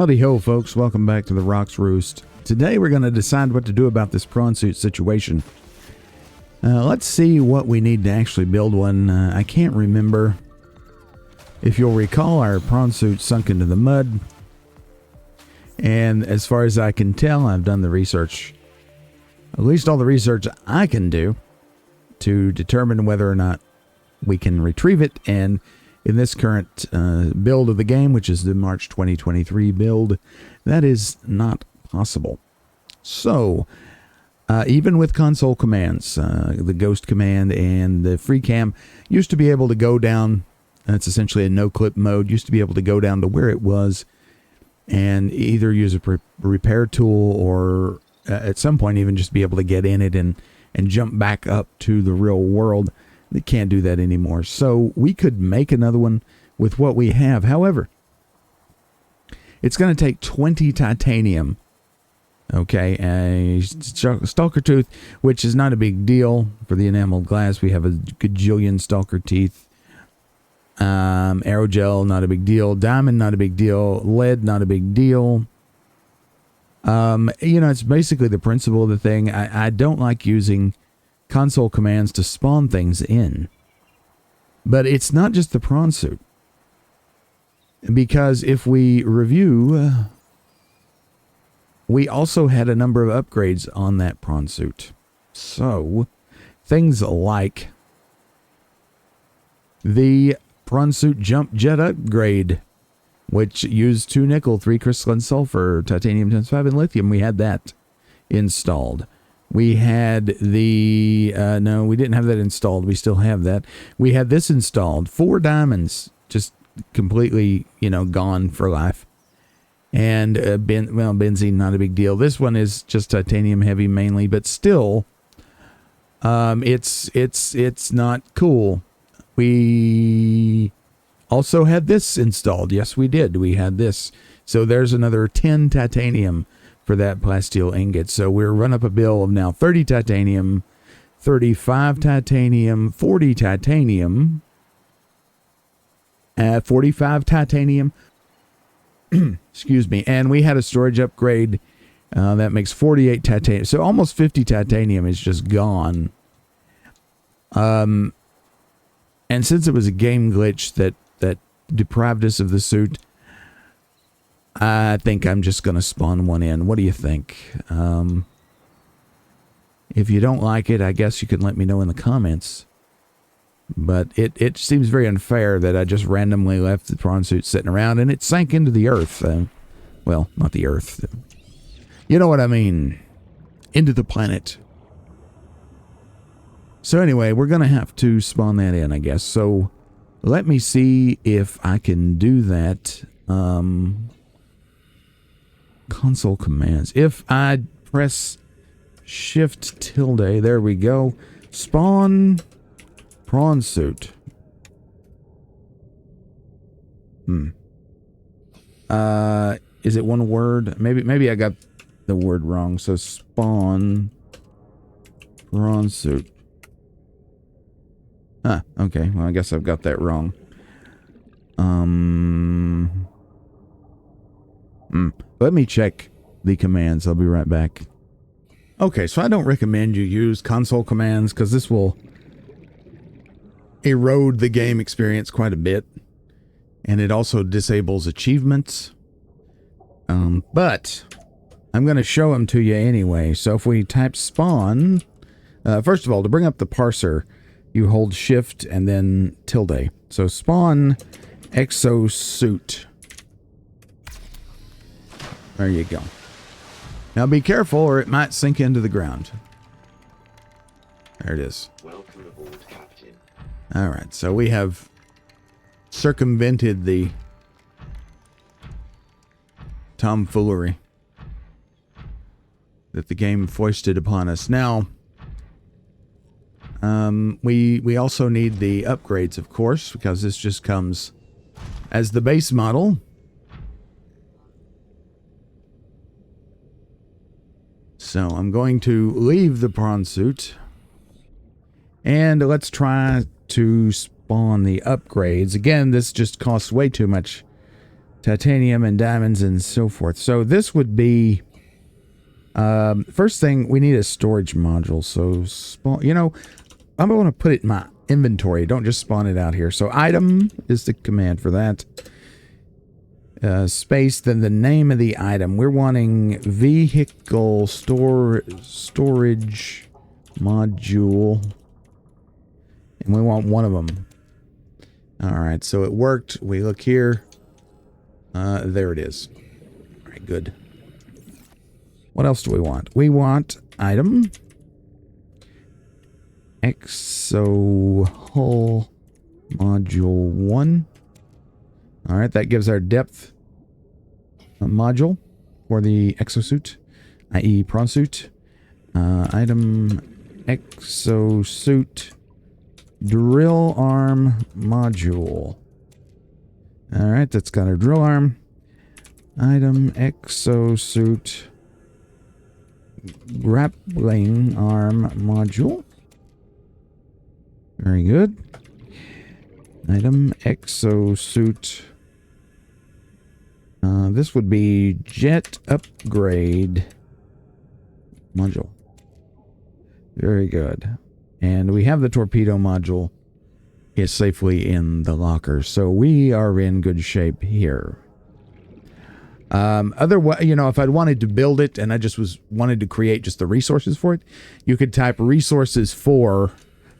Howdy ho, folks. Welcome back to the Rock's Roost. Today we're going to decide what to do about this prawn suit situation. Let's see what we need to actually build one. I can't remember. If you'll recall, our prawn suit sunk into the mud. And as far as I can tell, I've done the research. At least all the research I can do to determine whether or not we can retrieve it. And in this current build of the game, which is the March 2023 build, that is not possible. So, even with console commands, the ghost command and the free cam used to be able to go down, that's essentially a no-clip mode, used to be able to go down to where it was and either use a repair tool or at some point even just be able to get in it and jump back up to the real world. They can't do that anymore. So we could make another one with what we have. However, it's going to take 20 titanium. Okay, a stalker tooth, which is not a big deal for the enameled glass. We have a gajillion stalker teeth. Aerogel, not a big deal. Diamond, not a big deal. Lead, not a big deal. It's basically the principle of the thing. I don't like using console commands to spawn things in. But it's not just the prawn suit. Because if we review, we also had a number of upgrades on that prawn suit. So, things like the prawn suit jump jet upgrade, which used 2 nickel, 3 crystalline sulfur, titanium times 5, and lithium. We had that installed. We had the, no, we didn't have that installed. We still have that. We had this installed. 4 diamonds, just completely, gone for life. And, benzene, not a big deal. This one is just titanium heavy mainly, but still, it's not cool. We also had this installed. Yes, we did. We had this. So there's another 10 titanium for that plasteel ingot. So we're run up a bill of now 30 titanium, 35 titanium, 40 titanium, 45 titanium. Excuse me. And we had a storage upgrade that makes 48 titanium. So almost 50 titanium is just gone. And since it was a game glitch that deprived us of the suit, I think I'm just going to spawn one in. What do you think? If you don't like it, I guess you can let me know in the comments. But it seems very unfair that I just randomly left the prawn suit sitting around and it sank into the earth. Well, not the earth. You know what I mean. Into the planet. So anyway, we're going to have to spawn that in, I guess. So let me see if I can do that. Console commands. If I press Shift tilde, there we go. Spawn prawn suit. Is it one word? Maybe I got the word wrong. So spawn prawn suit. Okay. Well, I guess I've got that wrong. Let me check the commands. I'll be right back. Okay, so I don't recommend you use console commands because this will erode the game experience quite a bit. And it also disables achievements. But I'm going to show them to you anyway. So if we type spawn, first of all, to bring up the parser, you hold shift and then tilde. So spawn exosuit. There you go. Now be careful or it might sink into the ground. There it is. Welcome aboard, Captain. Alright, so we have circumvented the tomfoolery that the game foisted upon us. Now, we also need the upgrades, of course, because this just comes as the base model. So I'm going to leave the prawn suit and let's try to spawn the upgrades. Again, this just costs way too much titanium and diamonds and so forth. So this would be first thing, we need a storage module. So spawn, you know, I'm going to put it in my inventory. Don't just spawn it out here. So item is the command for that. Space, then the name of the item. We're wanting vehicle storage module. And we want one of them. All right, so it worked. We look here. There it is. All right, good. What else do we want? We want item. Exo hull module 1. All right, that gives our depth module for the exosuit, i.e. prawn suit. Item exosuit drill arm module. All right, that's got our drill arm. Item exosuit grappling arm module. Very good. Item exosuit. This would be jet upgrade module. Very good. And we have the torpedo module is safely in the locker. So we are in good shape here. Otherwise, you know, if I'd wanted to build it and I just wanted to create just the resources for it, you could type resources for,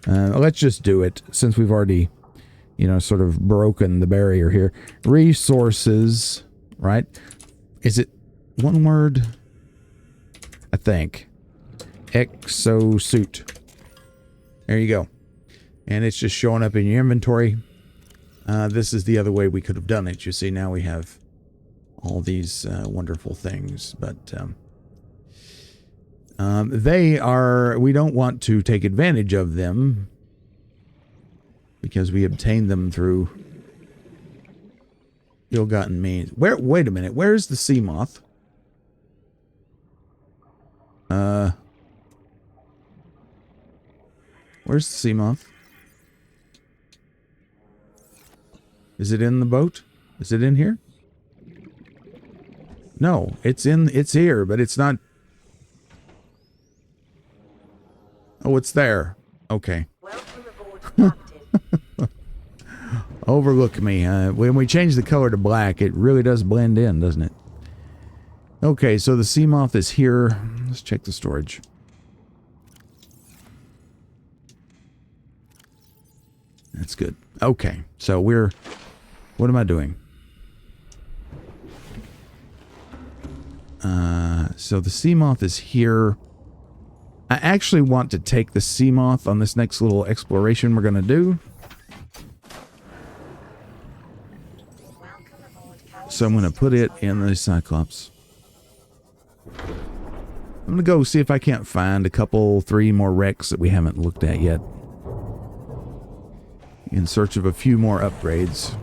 let's just do it since we've already, you know, sort of broken the barrier here. Resources, right? Is it one word? I think. Exosuit. There you go. And it's just showing up in your inventory. This is the other way we could have done it. You see, now we have all these wonderful things. But we don't want to take advantage of them because we obtained them through ill-gotten means. Wait a minute. Where's the sea moth? Where's the sea moth? Is it in the boat? Is it in here? No, it's here, but it's not. Oh, it's there. Okay. Overlook me. When we change the color to black, it really does blend in, doesn't it? Okay, so the sea moth is here. Let's check the storage. That's good. Okay, so what am I doing? So the sea moth is here. I actually want to take the sea moth on this next little exploration we're going to do. So I'm going to put it in the Cyclops. I'm going to go see if I can't find a couple, 3 more wrecks that we haven't looked at yet. In search of a few more upgrades.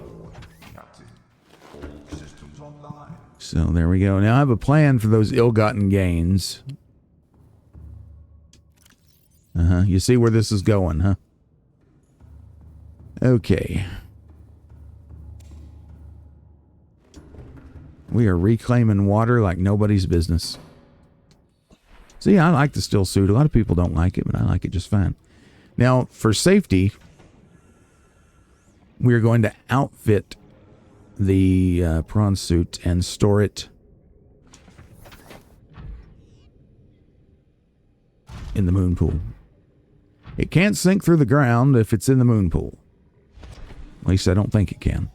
So there we go. Now I have a plan for those ill-gotten gains. You see where this is going, huh? Okay. We are reclaiming water like nobody's business. See, I like the still suit. A lot of people don't like it, but I like it just fine. Now, for safety, we're going to outfit the prawn suit and store it in the moon pool. It can't sink through the ground if it's in the moon pool. At least I don't think it can.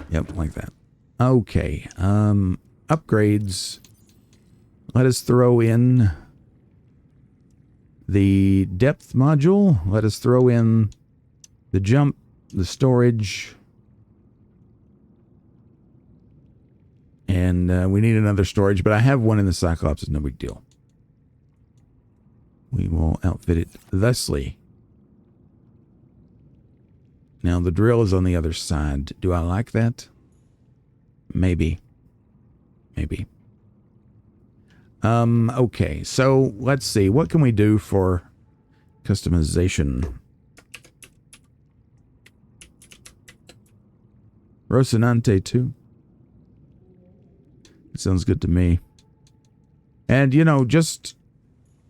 Yep, like that. Okay. Upgrades. Let us throw in the depth module. Let us throw in the jump, the storage. And we need another storage, but I have one in the Cyclops. It's no big deal. We will outfit it thusly. Now the drill is on the other side. Do I like that? Maybe. Maybe. Okay, so let's see. What can we do for customization? Rocinante too. It sounds good to me. And you know, just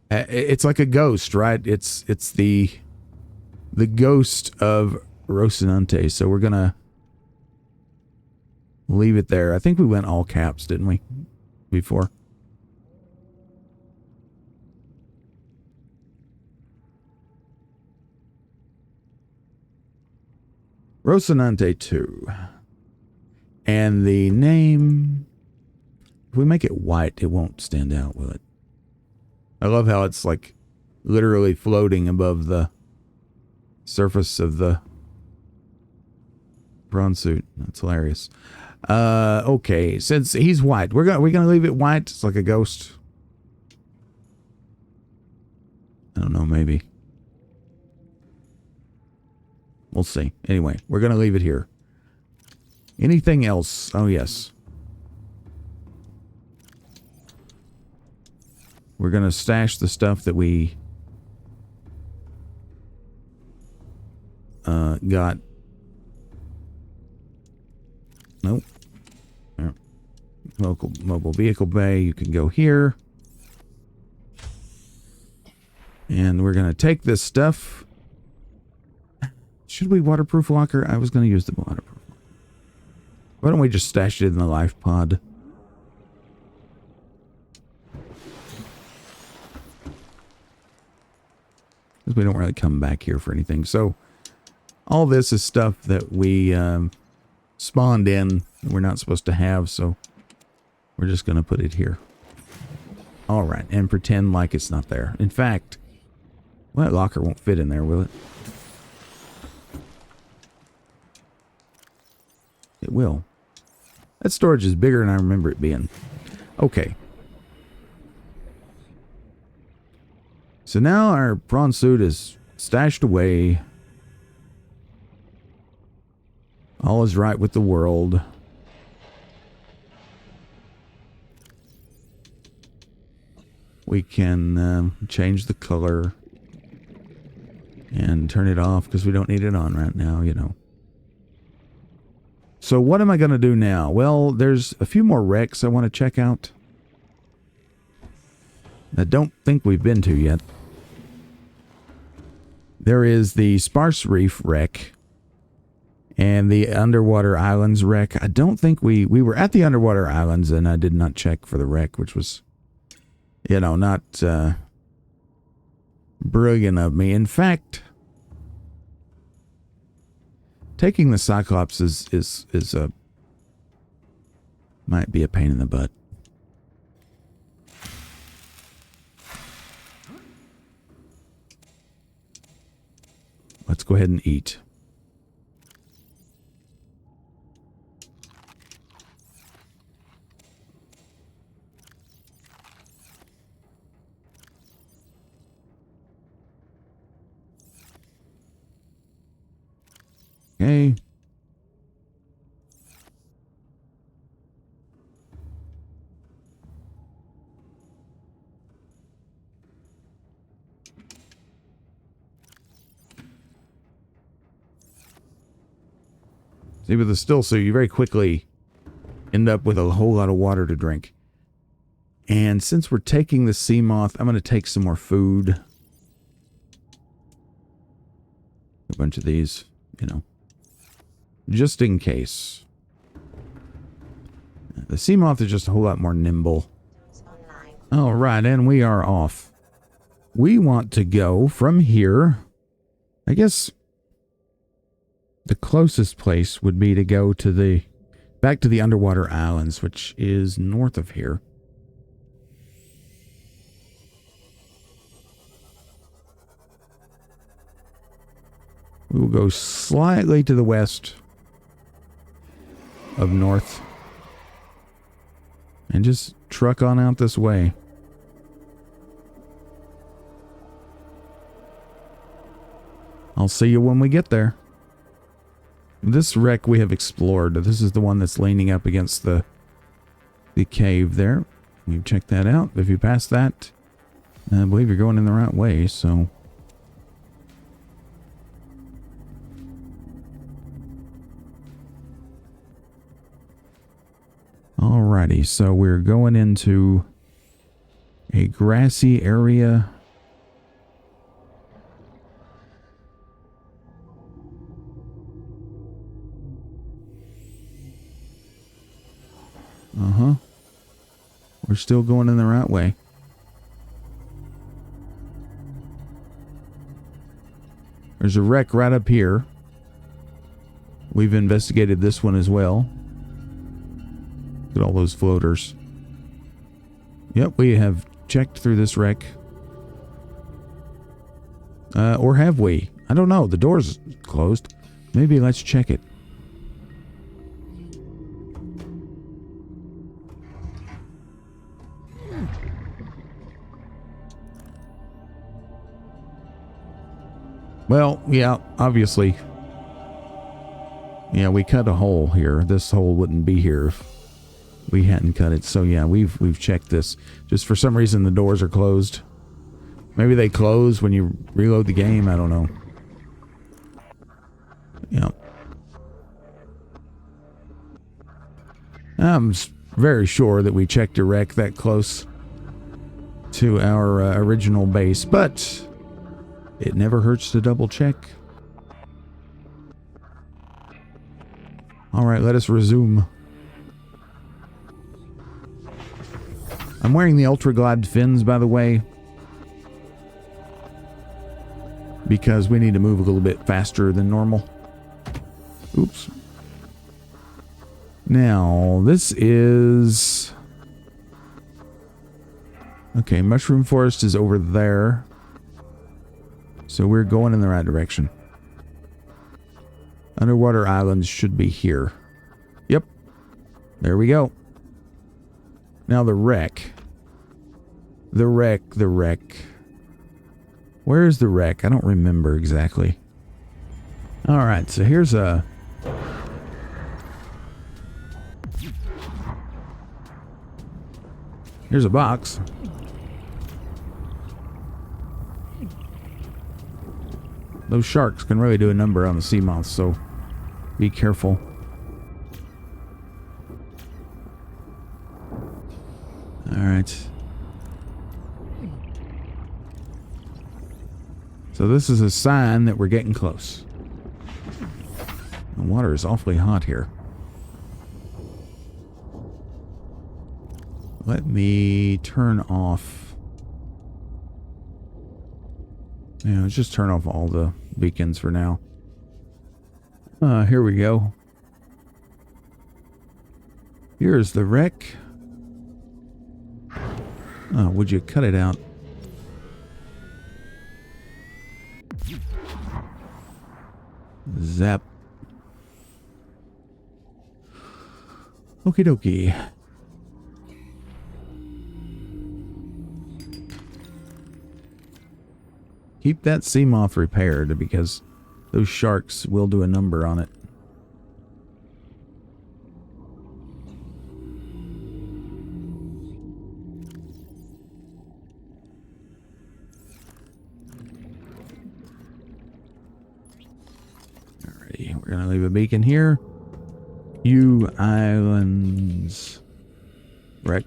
it's like a ghost, right? It's the ghost of Rocinante. So we're gonna leave it there. I think we went all caps, didn't we? Before. Rocinante 2. And the name, if we make it white, it won't stand out, will it? I love how it's like literally floating above the surface of the prawn suit. That's hilarious. Okay, since he's white, we're gonna leave it white. It's like a ghost. I don't know, maybe. We'll see. Anyway, we're going to leave it here. Anything else? Oh, yes. We're going to stash the stuff that we got. Nope. There. Local mobile vehicle bay. You can go here. And we're going to take this stuff. Should we waterproof locker? I was going to use the waterproof. Why don't we just stash it in the life pod? Because we don't really come back here for anything. So, all this is stuff that we spawned in that we're not supposed to have. So, we're just going to put it here. Alright, and pretend like it's not there. In fact, well, that locker won't fit in there, will it? It will. That storage is bigger than I remember it being. Okay. So now our prawn suit is stashed away. All is right with the world. We can change the color and turn it off because we don't need it on right now, you know. So what am I going to do now? Well, there's a few more wrecks I want to check out. I don't think we've been to yet. There is the Sparse Reef wreck and the Underwater Islands wreck. I don't think we were at the Underwater Islands and I did not check for the wreck, which was, you know, not brilliant of me. In fact, taking the Cyclops is a might be a pain in the butt. Let's go ahead and eat. Okay. See, with the still suit, you very quickly end up with a whole lot of water to drink. And since we're taking the sea moth, I'm going to take some more food. A bunch of these, you know. Just in case. The sea moth is just a whole lot more nimble. All right, and we are off. We want to go from here. I guess the closest place would be to go to the back to the Underwater Islands, which is north of here. We will go slightly to the west of north and just truck on out this way. I'll see you when we get there. This wreck we have explored. This is the one that's leaning up against the cave there. You check that out. If you pass that, I believe you're going in the right way, so Alrighty, so we're going into a grassy area. We're still going in the right way. There's a wreck right up here. We've investigated this one as well. Look at all those floaters. Yep, we have checked through this wreck. Or have we? I don't know. The door's closed. Maybe let's check it. Well, yeah, obviously. Yeah, we cut a hole here. This hole wouldn't be here if we hadn't cut it. So yeah, we've checked this. Just for some reason the doors are closed. Maybe they close when you reload the game. I don't know. Yeah. I'm very sure that we checked a wreck that close to our original base, but it never hurts to double check. All right, let us resume. I'm wearing the Ultra Glide fins, by the way, because we need to move a little bit faster than normal. Oops. Now, this is... Okay, Mushroom Forest is over there. So we're going in the right direction. Underwater islands should be here. Yep. There we go. Now the wreck. The wreck. Where is the wreck? I don't remember exactly. Alright, so here's a... Here's a box. Those sharks can really do a number on the sea moths, so be careful. Alright. So this is a sign that we're getting close. The water is awfully hot here. Let me turn off... Yeah, let's just turn off all the beacons for now. Here we go. Here's the wreck. Oh, would you cut it out? Zap. Okie dokie. Keep that sea moth repaired because those sharks will do a number on it. Alrighty, we're gonna leave a beacon here. You islands. Right.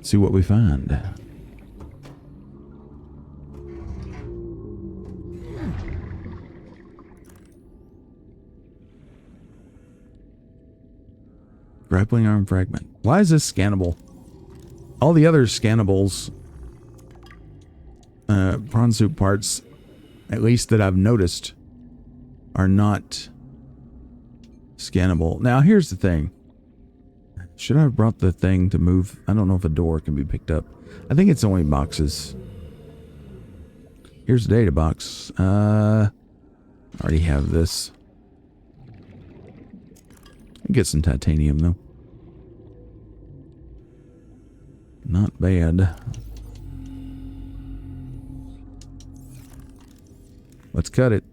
See what we find. Grappling arm fragment. Why is this scannable? All the other scannables, prawn suit parts, at least that I've noticed, are not scannable. Now, here's the thing. Should I have brought the thing to move? I don't know if a door can be picked up. I think it's only boxes. Here's the data box. I already have this. I'll get some titanium, though. Not bad. Let's cut it.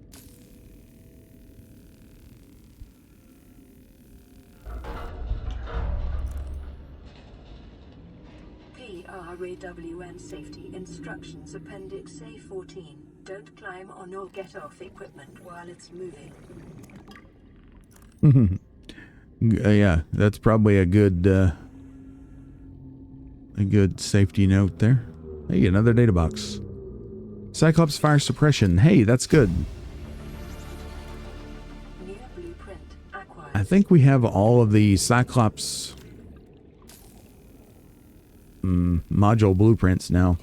PWN Safety Instructions Appendix A14. Don't climb on or get off equipment while it's moving. Yeah, that's probably a good safety note there. Hey, another data box. Cyclops fire suppression. Hey, that's good. New blueprint acquired. I think we have all of the Cyclops module blueprints now.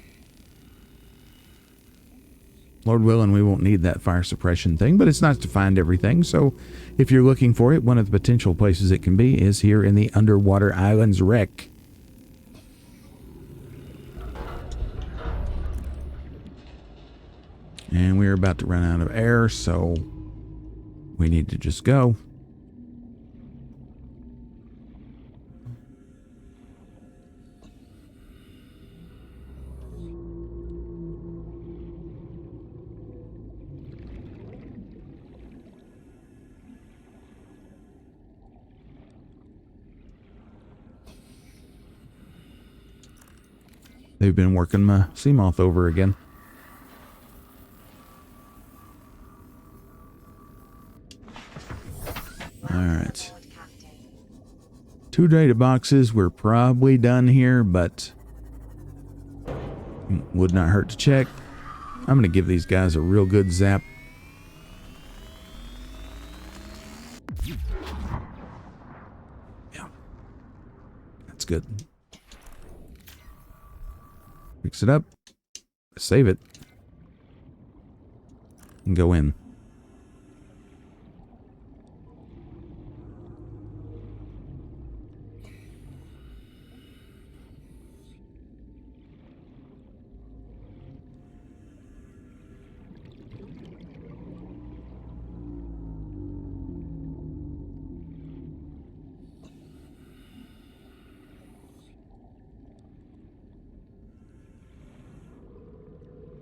Lord willing, we won't need that fire suppression thing, but it's nice to find everything. So if you're looking for it, one of the potential places it can be is here in the Underwater Islands wreck. And we're about to run out of air, so we need to just go. They've been working my Seamoth over again. Alright. 2 data boxes. We're probably done here, but would not hurt to check. I'm going to give these guys a real good zap. Yeah. That's good. Fix it up. Save it. And go in.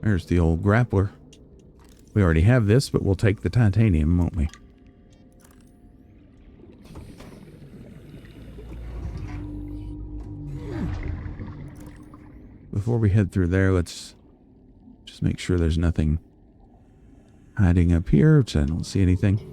There's the old grappler. We already have this, but we'll take the titanium, won't we? Before we head through there, let's just make sure there's nothing hiding up here, which I don't see anything.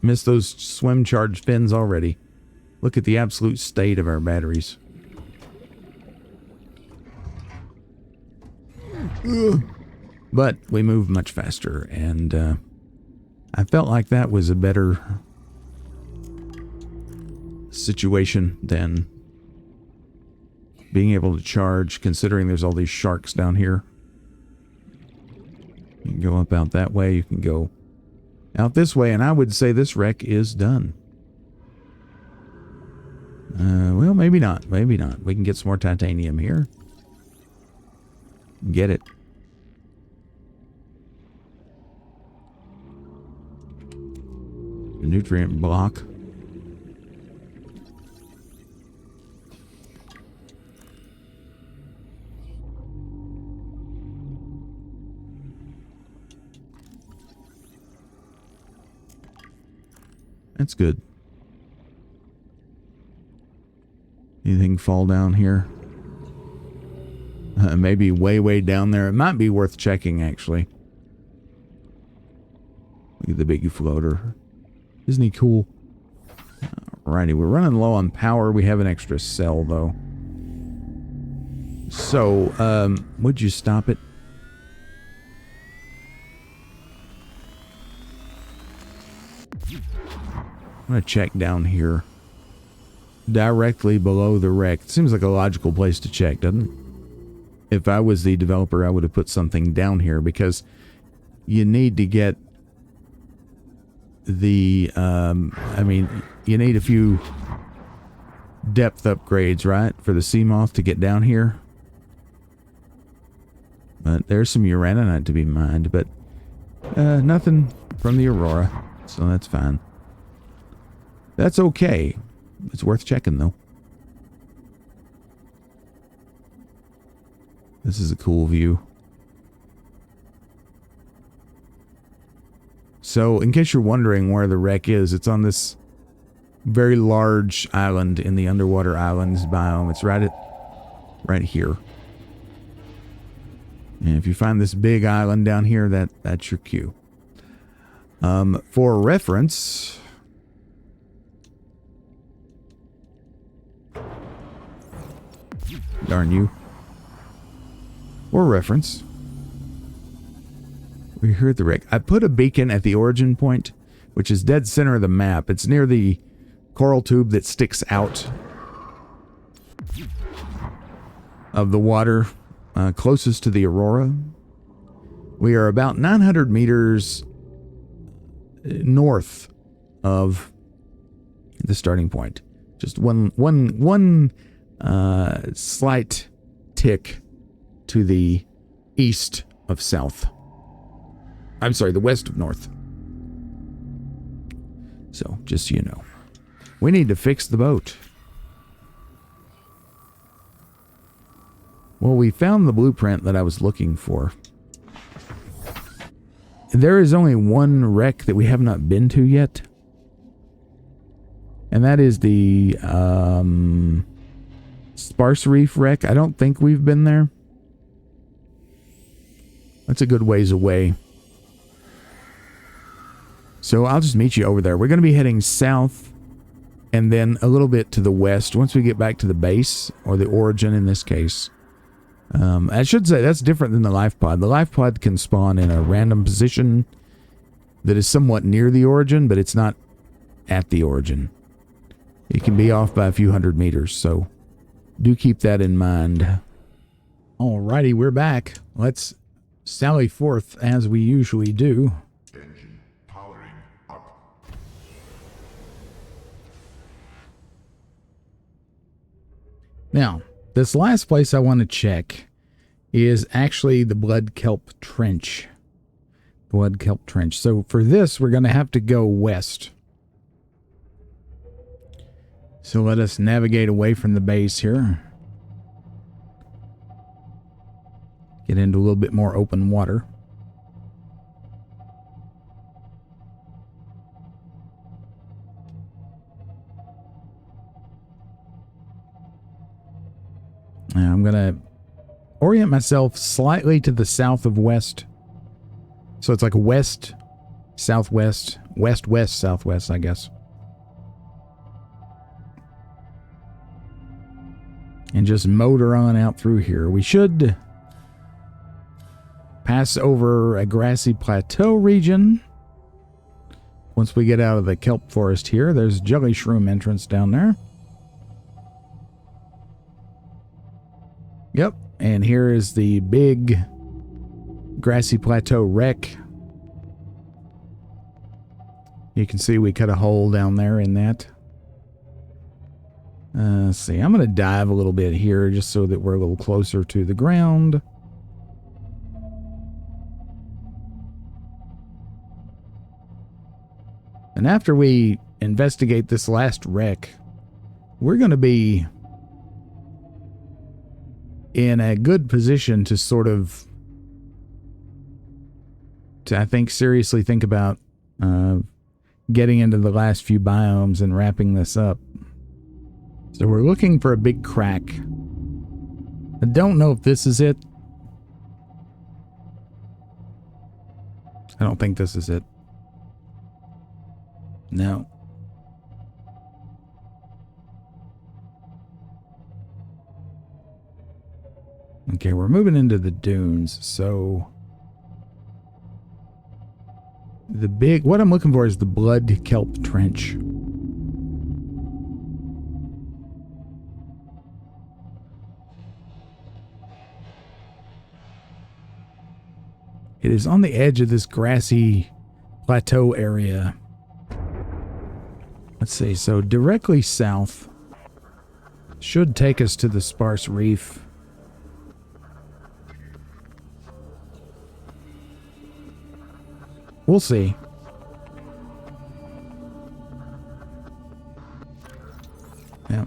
Missed those swim charge fins already. Look at the absolute state of our batteries. But we move much faster, and I felt like that was a better situation than being able to charge, considering there's all these sharks down here. You can go up out that way, you can go out this way, and I would say this wreck is done. Well, maybe not. Maybe not. We can get some more titanium here. Get it. The nutrient block. That's good. Anything fall down here? Maybe way down there. It might be worth checking, actually. Look at the big floater. Isn't he cool? Alrighty, we're running low on power. We have an extra cell, though. So, would you stop it? I'm going to check down here. Directly below the wreck. It seems like a logical place to check, doesn't it? If I was the developer, I would have put something down here, because you need to get the, I mean, you need a few depth upgrades, right? For the Seamoth to get down here. But there's some uraninite to be mined, but nothing from the Aurora, so that's fine. That's okay. It's worth checking, though. This is a cool view. So, in case you're wondering where the wreck is, it's on this very large island in the underwater islands biome. It's right here. And if you find this big island down here, that's your cue. For reference, darn you. For reference, we're here at the wreck. I put a beacon at the origin point, which is dead center of the map. It's near the coral tube that sticks out of the water, closest to the aurora. We are about 900 meters north of the starting point. Just one slight tick to the east of south. I'm sorry, the west of north. So, just so you know. We need to fix the boat. Well, we found the blueprint that I was looking for. There is only one wreck that we have not been to yet. And that is the Sparse Reef wreck. I don't think we've been there. That's a good ways away. So I'll just meet you over there. We're going to be heading south and then a little bit to the west once we get back to the base, or the origin in this case. I should say that's different than the life pod. The life pod can spawn in a random position that is somewhat near the origin, but it's not at the origin. It can be off by a few hundred meters, so do keep that in mind. Alrighty, we're back. Let's sally forth as we usually do. Engine powering up. Now, this last place I want to check is actually the Blood Kelp Trench. Blood Kelp Trench. So for this, we're going to have to go west. So let us navigate away from the base here. Get into a little bit more open water. Now I'm going to orient myself slightly to the south of west. So it's like west, southwest, west, southwest, I guess. And just motor on out through here. We should pass over a grassy plateau region. Once we get out of the kelp forest here, there's jelly shroom entrance down there. Yep, and here is the big grassy plateau wreck. You can see we cut a hole down there in that. Let's see, I'm going to dive a little bit here just so that we're a little closer to the ground. And after we investigate this last wreck, we're going to be in a good position to sort of, I think, seriously think about getting into the last few biomes and wrapping this up. So we're looking for a big crack. I don't know if this is it. I don't think this is it. No. Okay, we're moving into the dunes, so what I'm looking for is the Blood Kelp Trench. It is on the edge of this grassy plateau area. Let's see, so directly south should take us to the Sparse Reef. We'll see. Yeah.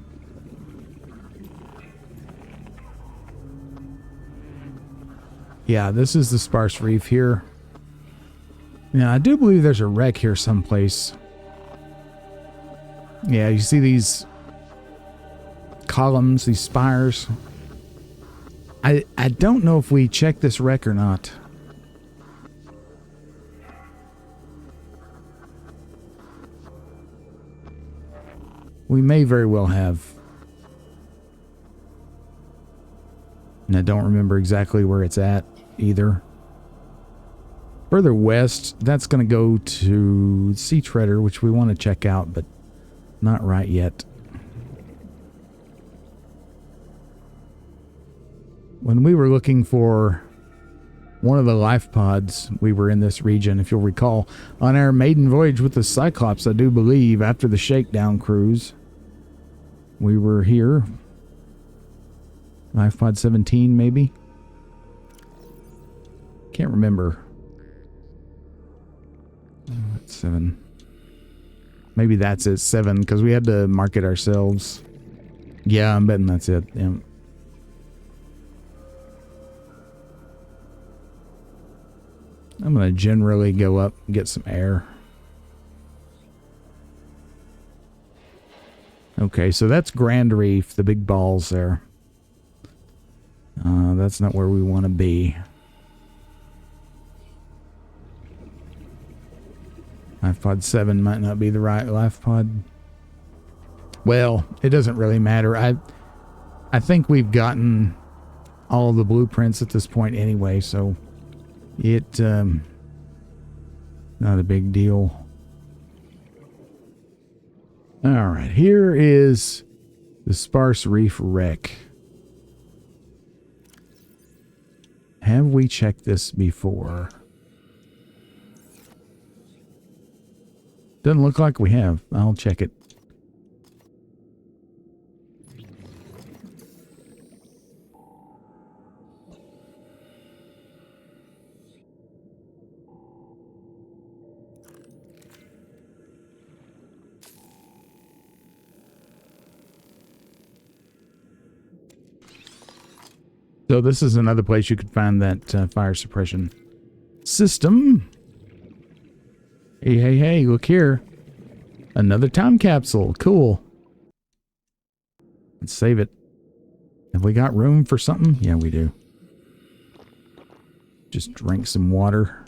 Yeah, this is the Sparse Reef here. Yeah, I do believe there's a wreck here someplace. Yeah, you see these columns, these spires. I don't know if we checked this wreck or not. We may very well have. And I don't remember exactly where it's at either. Further west, that's going to go to Sea Treader, which we want to check out, but not right yet. When we were looking for one of the life pods, we were in this region, if you'll recall, on our maiden voyage with the Cyclops, I do believe, after the Shakedown cruise. We were here. Life pod 17, maybe? Can't remember. That's 7. Maybe that's it, 7, because we had to mark it ourselves. Yeah, I'm betting that's it. Yeah. I'm going to generally go up and get some air. Okay, so that's Grand Reef, the big balls there. That's not where we want to be. Life pod 7 might not be the right life pod. Well, it doesn't really matter. I think we've gotten all the blueprints at this point anyway, so it not a big deal. All right, here is the Sparse Reef wreck. Have we checked this before? Doesn't look like we have. I'll check it. So this is another place you could find that fire suppression system. Hey, hey, hey, look here. Another time capsule. Cool. Let's save it. Have we got room for something? Yeah, we do. Just drink some water.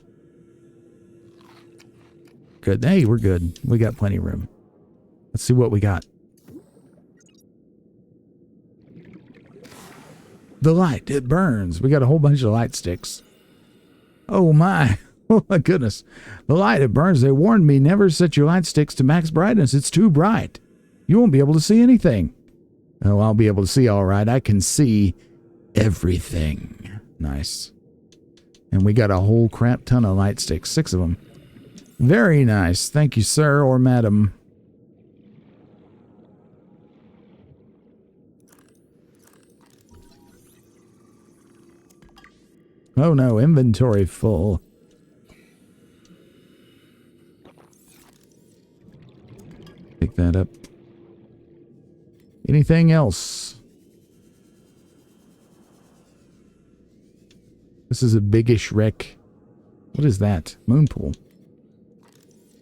Good. Hey, we're good. We got plenty of room. Let's see what we got. The light, it burns. We got a whole bunch of light sticks. Oh my. Oh my goodness. The light, it burns. They warned me never set your light sticks to max brightness. It's too bright. You won't be able to see anything. Oh, I'll be able to see all right. I can see everything. Nice. And we got a whole crap ton of light sticks. 6 of them. Very nice. Thank you, sir or madam. Oh no, inventory full. Pick that up. Anything else? This is a biggish wreck. What is that? Moon pool.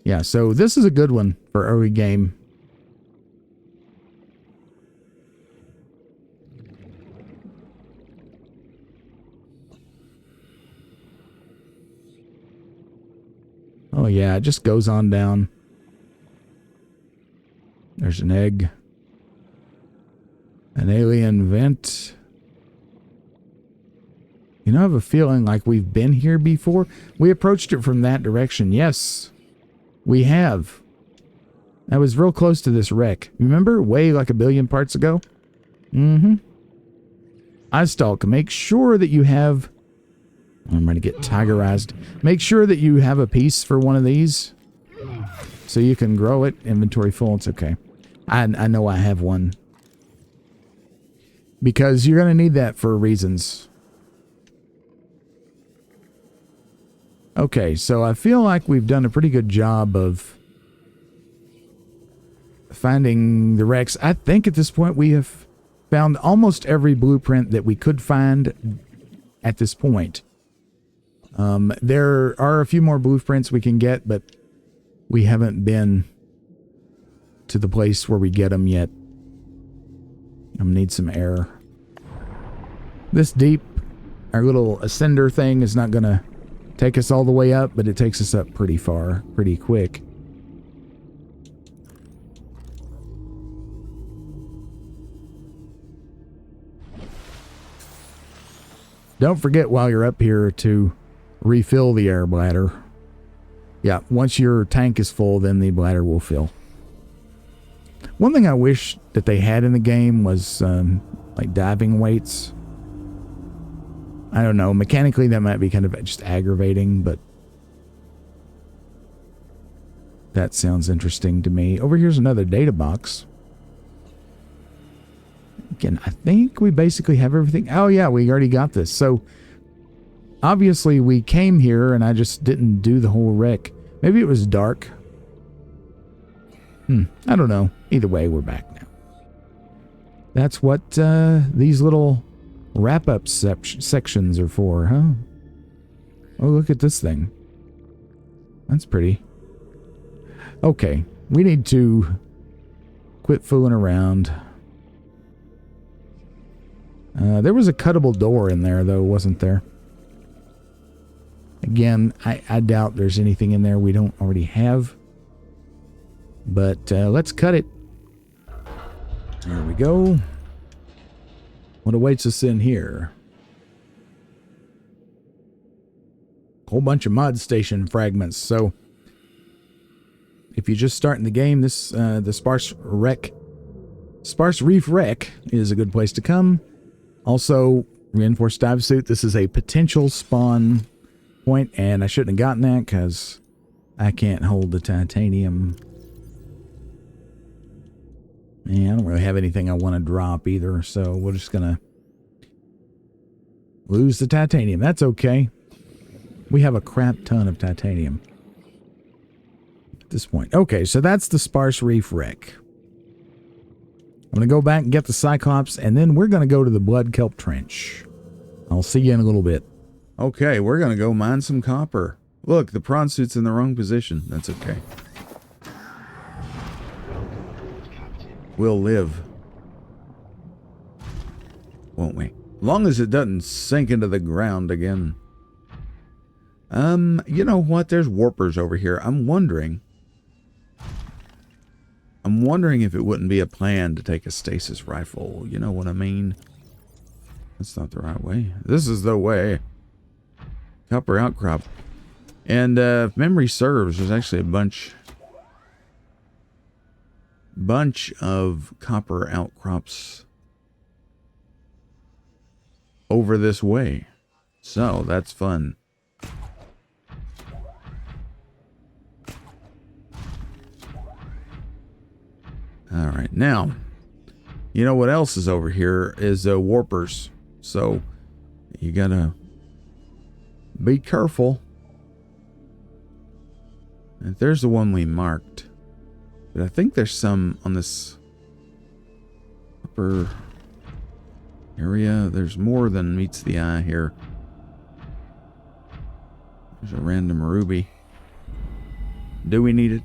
Yeah, so this is a good one for early game. Oh yeah, it just goes on down. There's an egg. An alien vent. You know, I have a feeling like we've been here before. We approached it from that direction. Yes, we have. I was real close to this wreck. Remember? Way like a billion parts ago? Mm-hmm. Eyestalk, make sure that you have... I'm going to get tigerized. Make sure that you have a piece for one of these so you can grow it. Inventory full. It's okay. I know I have one. Because you're going to need that for reasons. Okay, so I feel like we've done a pretty good job of finding the wrecks. I think at this point we have found almost every blueprint that we could find at this point. There are a few more blueprints we can get, but we haven't been to the place where we get them yet. I'm gonna need some air. This deep, our little ascender thing is not gonna take us all the way up, but it takes us up pretty far, pretty quick. Don't forget while you're up here to refill the air bladder. Yeah, once your tank is full, then the bladder will fill. One thing I wish that they had in the game was like diving weights. I don't know, mechanically that might be kind of just aggravating, but that sounds interesting to me. Over here's another data box. Again, I think we basically have everything. Oh yeah, we already got this. So obviously we came here and I just didn't do the whole wreck. Maybe it was dark. I don't know. Either way, we're back now. That's what these little wrap-up sections are for, huh? Oh, look at this thing. That's pretty. Okay, we need to quit fooling around. There was a cuttable door in there, though, wasn't there? Again, I doubt there's anything in there we don't already have. But let's cut it. There we go. What awaits us in here? Whole bunch of mod station fragments. So if you're just starting the game, this the Sparse Reef wreck is a good place to come. Also, reinforced dive suit. This is a potential spawn point, and I shouldn't have gotten that because I can't hold the titanium. Yeah, I don't really have anything I want to drop either, so we're just gonna lose the titanium. That's okay. We have a crap ton of titanium at this point. Okay, so that's the Sparse Reef wreck. I'm gonna go back and get the Cyclops, and then we're gonna go to the Blood Kelp Trench. I'll see you in a little bit. Okay, we're gonna go mine some copper. Look, the prawn suit's in the wrong position. That's okay. We'll live. Won't we? As long as it doesn't sink into the ground again. You know what? There's warpers over here. I'm wondering if it wouldn't be a plan to take a stasis rifle. You know what I mean? That's not the right way. This is the way. Copper outcrop. And if memory serves, there's actually a bunch of copper outcrops over this way. So that's fun. All right, now, you know what else is over here is warpers. So you gotta be careful. And there's the one we marked. But I think there's some on this upper area. There's more than meets the eye here. There's a random ruby. Do we need it?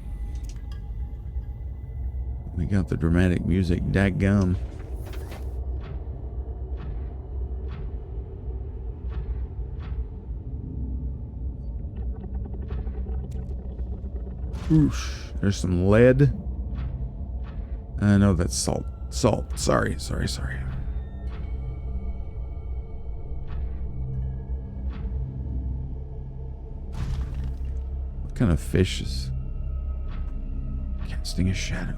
We got the dramatic music. Dadgum. Oosh. There's some lead. I know that's salt. Salt. Sorry. What kind of fish is casting a shadow?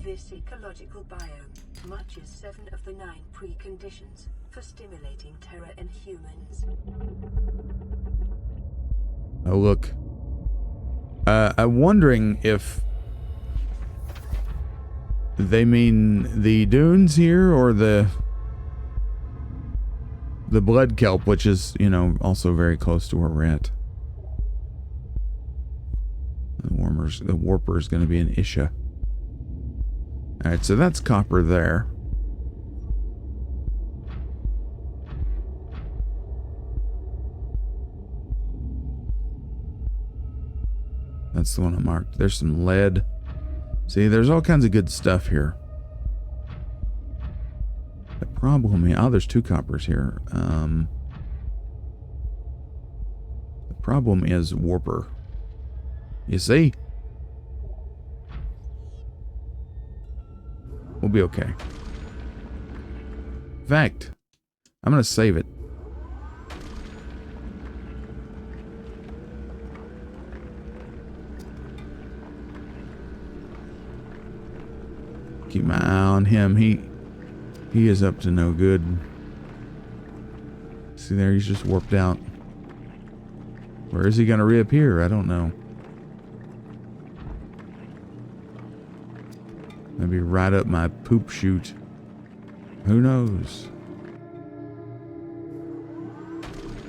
This ecological biome matches 7 of the 9 preconditions for stimulating terror in humans. Oh, look. I'm wondering if they mean the dunes here or the blood kelp, which is, you know, also very close to where we're at. or the warper is going to be an issue. Alright, so that's copper there. That's the one I marked. There's some lead. See, there's all kinds of good stuff here. The problem is... Oh, there's 2 coppers here. The problem is warper. You see? We'll be okay. In fact, I'm going to save it. Keep my eye on him. He is up to no good. See there, he's just warped out. Where is he going to reappear? I don't know. Maybe right up my poop chute. Who knows?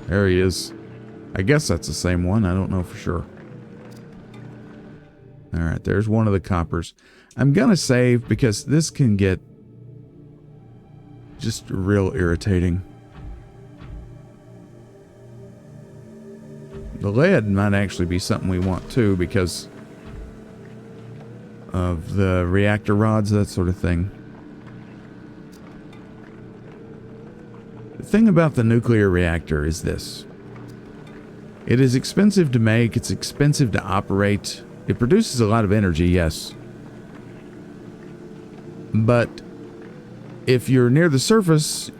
There he is. I guess that's the same one. I don't know for sure. Alright, there's one of the coppers. I'm going to save because this can get just real irritating. The lead might actually be something we want too because of the reactor rods, that sort of thing. The thing about the nuclear reactor is this. It is expensive to make, it's expensive to operate. It produces a lot of energy, yes. But if you're near the surface,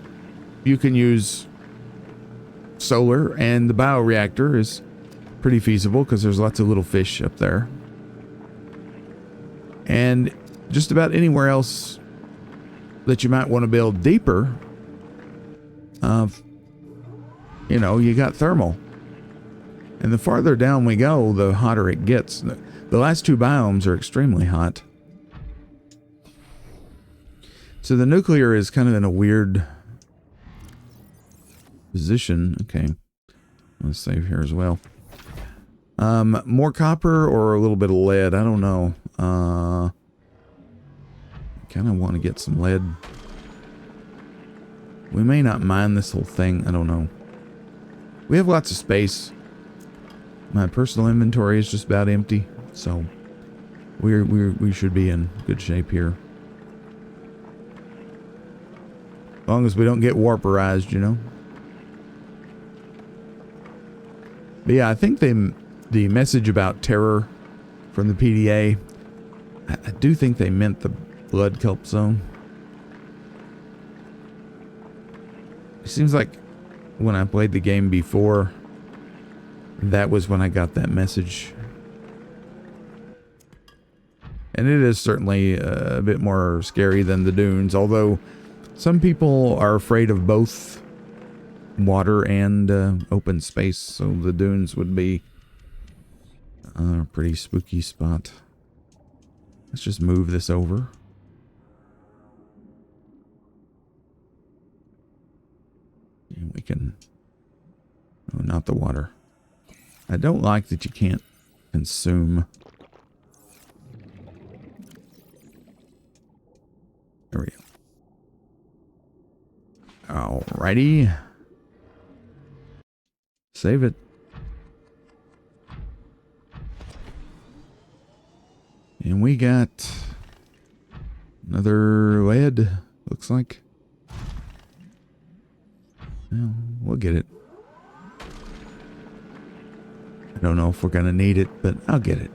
you can use solar, and the bioreactor is pretty feasible because there's lots of little fish up there. And just about anywhere else that you might want to build deeper, you know, you got thermal. And the farther down we go, the hotter it gets. The last 2 biomes are extremely hot. So the nuclear is kind of in a weird position. Okay. Let's save here as well. More copper or a little bit of lead? I don't know. Kind of want to get some lead. We may not mine this whole thing. I don't know. We have lots of space. My personal inventory is just about empty, so we should be in good shape here. As long as we don't get warperized, you know. But yeah, I think the message about terror from the PDA, I do think they meant the Blood Kelp Zone. It seems like when I played the game before, that was when I got that message. And it is certainly a bit more scary than the dunes, although some people are afraid of both water and open space, so the dunes would be a pretty spooky spot. Let's just move this over. And we can... Oh, not the water. I don't like that you can't consume. There we go. Alrighty. Save it. And we got another lead, looks like. Well, we'll get it. I don't know if we're going to need it, but I'll get it.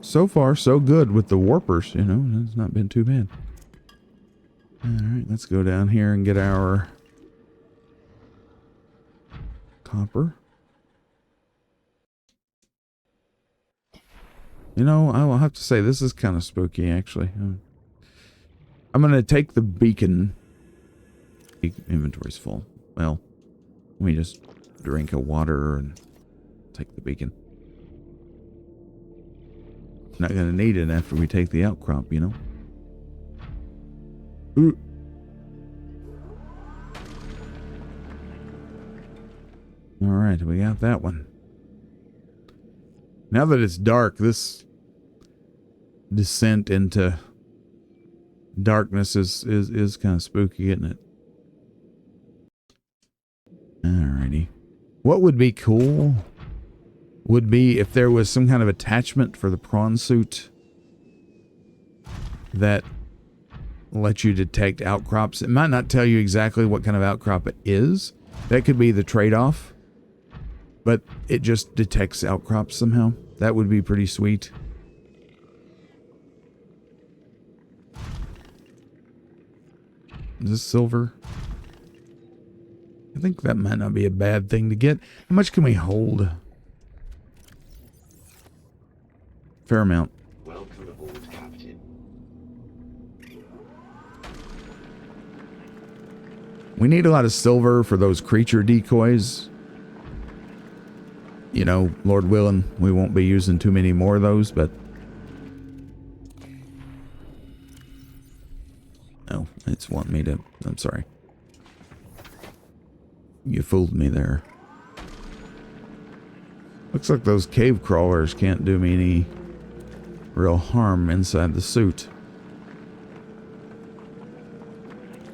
So far, so good with the warpers, you know. It's not been too bad. Alright, let's go down here and get our copper. You know, I will have to say, this is kind of spooky, actually. I'm going to take the beacon. Inventory's full. Well, let me just drink of water and take the beacon. Not going to need it after we take the outcrop, you know. Ooh. Alright, we got that one. Now that it's dark, this descent into darkness is kind of spooky, isn't it? Alrighty. What would be cool would be if there was some kind of attachment for the prawn suit that lets you detect outcrops. It might not tell you exactly what kind of outcrop it is. That could be the trade-off. But it just detects outcrops somehow. That would be pretty sweet. Is this silver? I think that might not be a bad thing to get. How much can we hold? Fair amount. Welcome aboard, Captain. We need a lot of silver for those creature decoys. You know, Lord willing, we won't be using too many more of those, but... No, it's wanting me to... I'm sorry. You fooled me there. Looks like those cave crawlers can't do me any real harm inside the suit.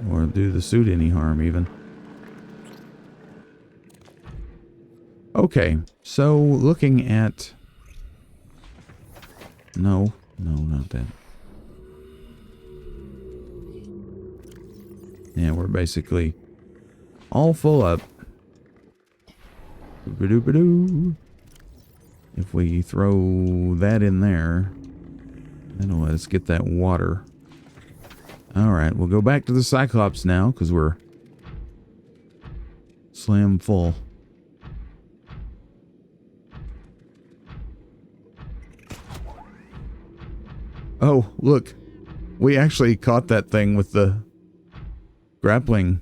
Or do the suit any harm, even. Okay, so looking at... No, not that. Yeah, we're basically all full up. Doo-ba-doo-ba-doo. If we throw that in there, that'll let us get that water. Alright, we'll go back to the Cyclops now, because we're slam full. Oh, look. We actually caught that thing with the grappling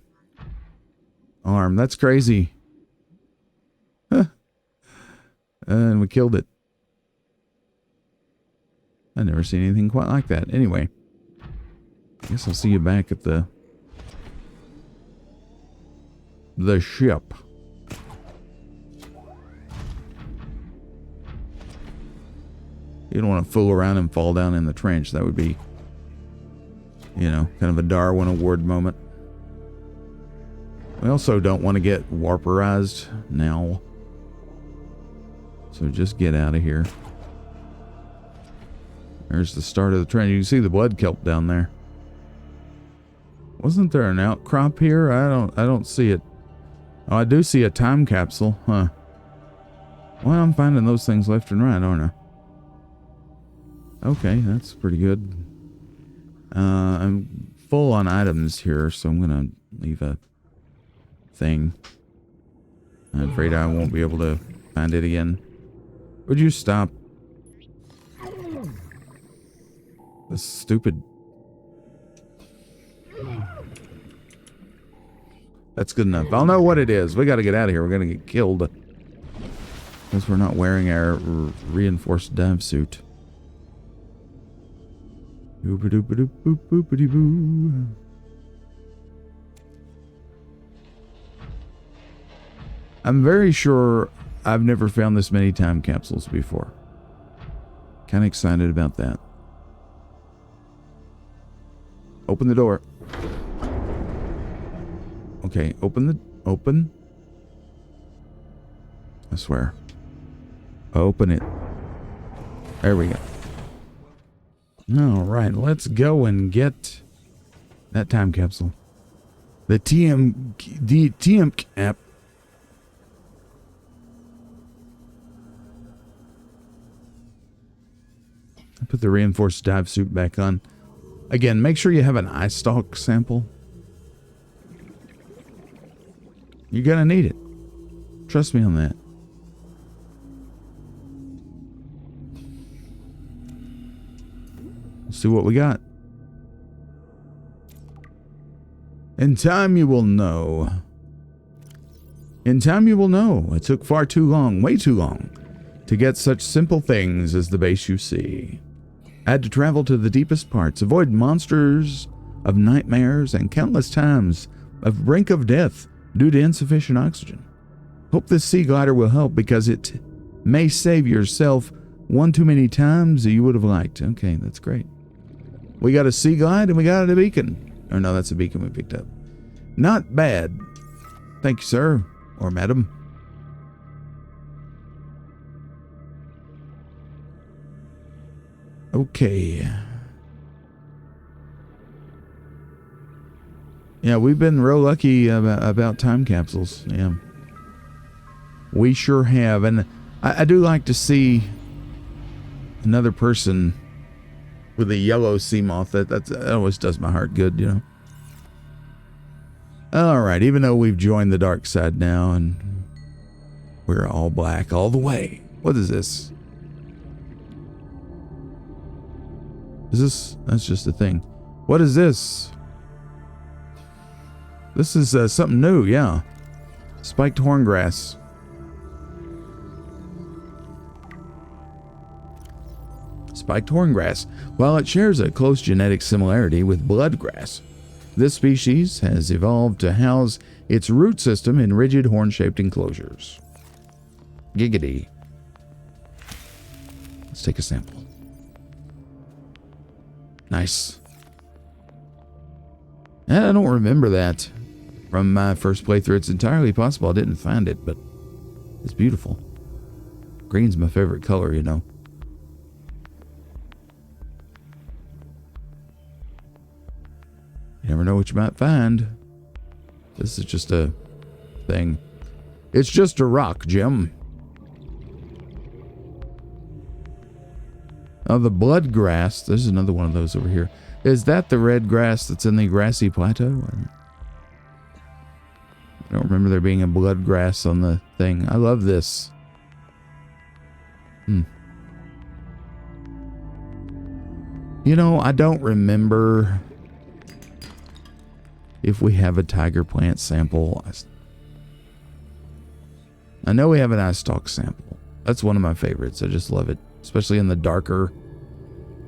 arm. That's crazy. Huh. And we killed it. I've never seen anything quite like that. Anyway. I guess I'll see you back at the ship. You don't want to fool around and fall down in the trench. That would be, you know, kind of a Darwin Award moment. We also don't want to get warperized now. So just get out of here. There's the start of the trench. You can see the blood kelp down there. Wasn't there an outcrop here? I don't see it. Oh, I do see a time capsule. Huh. Well, I'm finding those things left and right, aren't I? Okay, that's pretty good. I'm full on items here, so I'm gonna leave a thing. I'm afraid I won't be able to find it again. Would you stop? This stupid... That's good enough. I'll know what it is. We gotta get out of here. We're gonna get killed. Because we're not wearing our reinforced dive suit. Boop-a-doop-a-doop-boop-boop-a-dee-boo. I'm very sure I've never found this many time capsules before. Kind of excited about that. Open the door. Okay, open. I swear. Open it. There we go. All right, let's go and get that time capsule. The TM cap. I put the reinforced dive suit back on. Again, make sure you have an eye stalk sample. You're gonna need it. Trust me on that. Let's see what we got. In time you will know. In time you will know. It took far too long, way too long, to get such simple things as the base you see. I had to travel to the deepest parts, avoid monsters of nightmares, and countless times of brink of death due to insufficient oxygen. Hope this sea glider will help, because it may save yourself one too many times that you would have liked. Okay, that's great. We got a sea glide and we got a beacon. Oh no, that's a beacon we picked up. Not bad. Thank you, sir. Or madam. Okay. Yeah, we've been real lucky about time capsules. Yeah. We sure have. And I do like to see another person with a yellow sea moth. That always does my heart good, you know. All right, even though we've joined the dark side now and we're all black all the way. What is this? That's just a thing. What is this? This is something new, yeah. Spiked horngrass. Spiked horngrass. While it shares a close genetic similarity with bloodgrass, this species has evolved to house its root system in rigid horn-shaped enclosures. Giggity. Let's take a sample. Nice. And I don't remember that from my first playthrough. It's entirely possible I didn't find it, but it's beautiful. Green's my favorite color, you know. You never know what you might find. This is just a thing. It's just a rock, Jim. Oh, the blood grass. There's another one of those over here. Is that the red grass that's in the grassy plateau? I don't remember there being a blood grass on the thing. I love this. You know, I don't remember if we have a tiger plant sample. I know we have an eye stalk sample. That's one of my favorites. I just love it, especially in the darker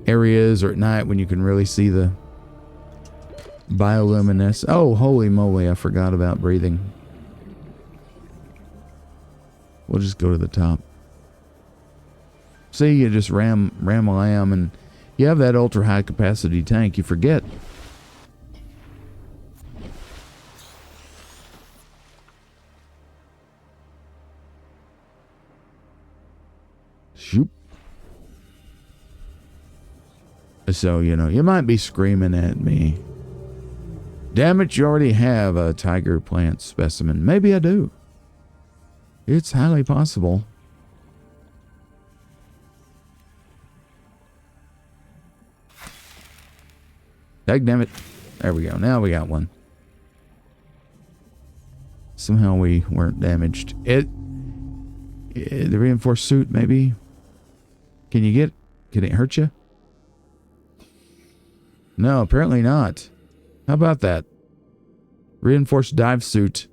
areas or at night when you can really see the bioluminescence. Oh, holy moly, I forgot about breathing. We'll just go to the top. See, you just ram a lamb and you have that ultra high capacity tank. You forget. Shoop. So, you know, you might be screaming at me. Damn it, you already have a tiger plant specimen. Maybe I do. It's highly possible. Dagnammit. There we go. Now we got one. Somehow we weren't damaged. The reinforced suit, maybe? Can it hurt you? No, apparently not. How about that? Reinforced dive suit.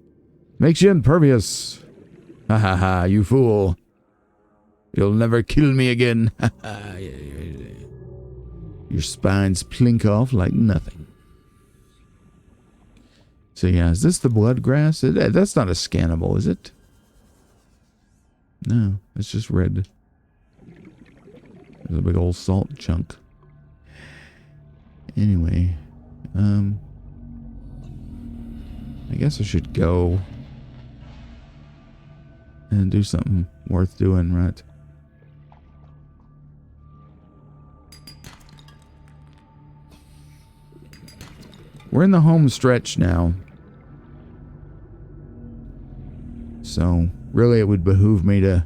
Makes you impervious. Ha ha ha, you fool. You'll never kill me again. Ha ha. Your spines plink off like nothing. So yeah, is this the blood grass? That's not a scannable, is it? No, it's just red. There's a big old salt chunk. Anyway, I guess I should go and do something worth doing, right? We're in the home stretch now. So, really it would behoove me to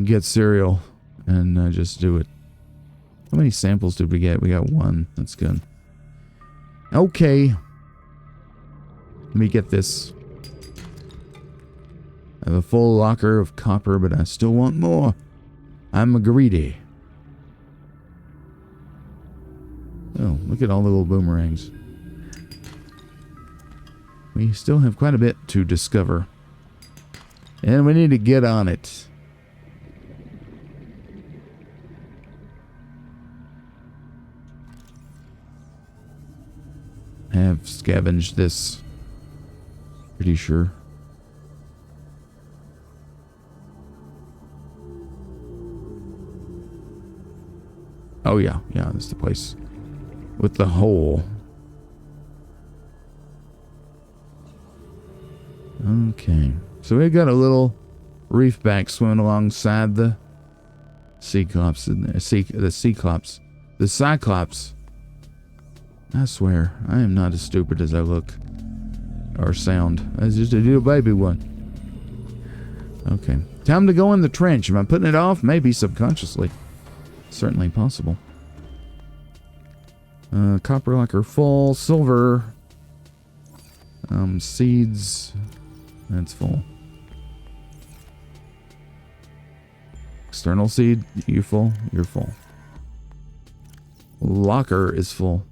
get cereal and just do it. How many samples did we get? We got one. That's good. Okay. Let me get this. I have a full locker of copper, but I still want more. I'm greedy. Oh, look at all the little boomerangs. We still have quite a bit to discover. And we need to get on it. I have scavenged this. Pretty sure. Oh, yeah. Yeah, that's the place with the hole. Okay. So we got a little reef back swimming alongside the Cyclops. The Cyclops. I swear, I am not as stupid as I look or sound. That's just a little baby one. Okay. Time to go in the trench. Am I putting it off? Maybe subconsciously. Certainly possible. Copper lacquer full. Silver. Seeds. That's full. External seed. You full? You're full. Locker is full.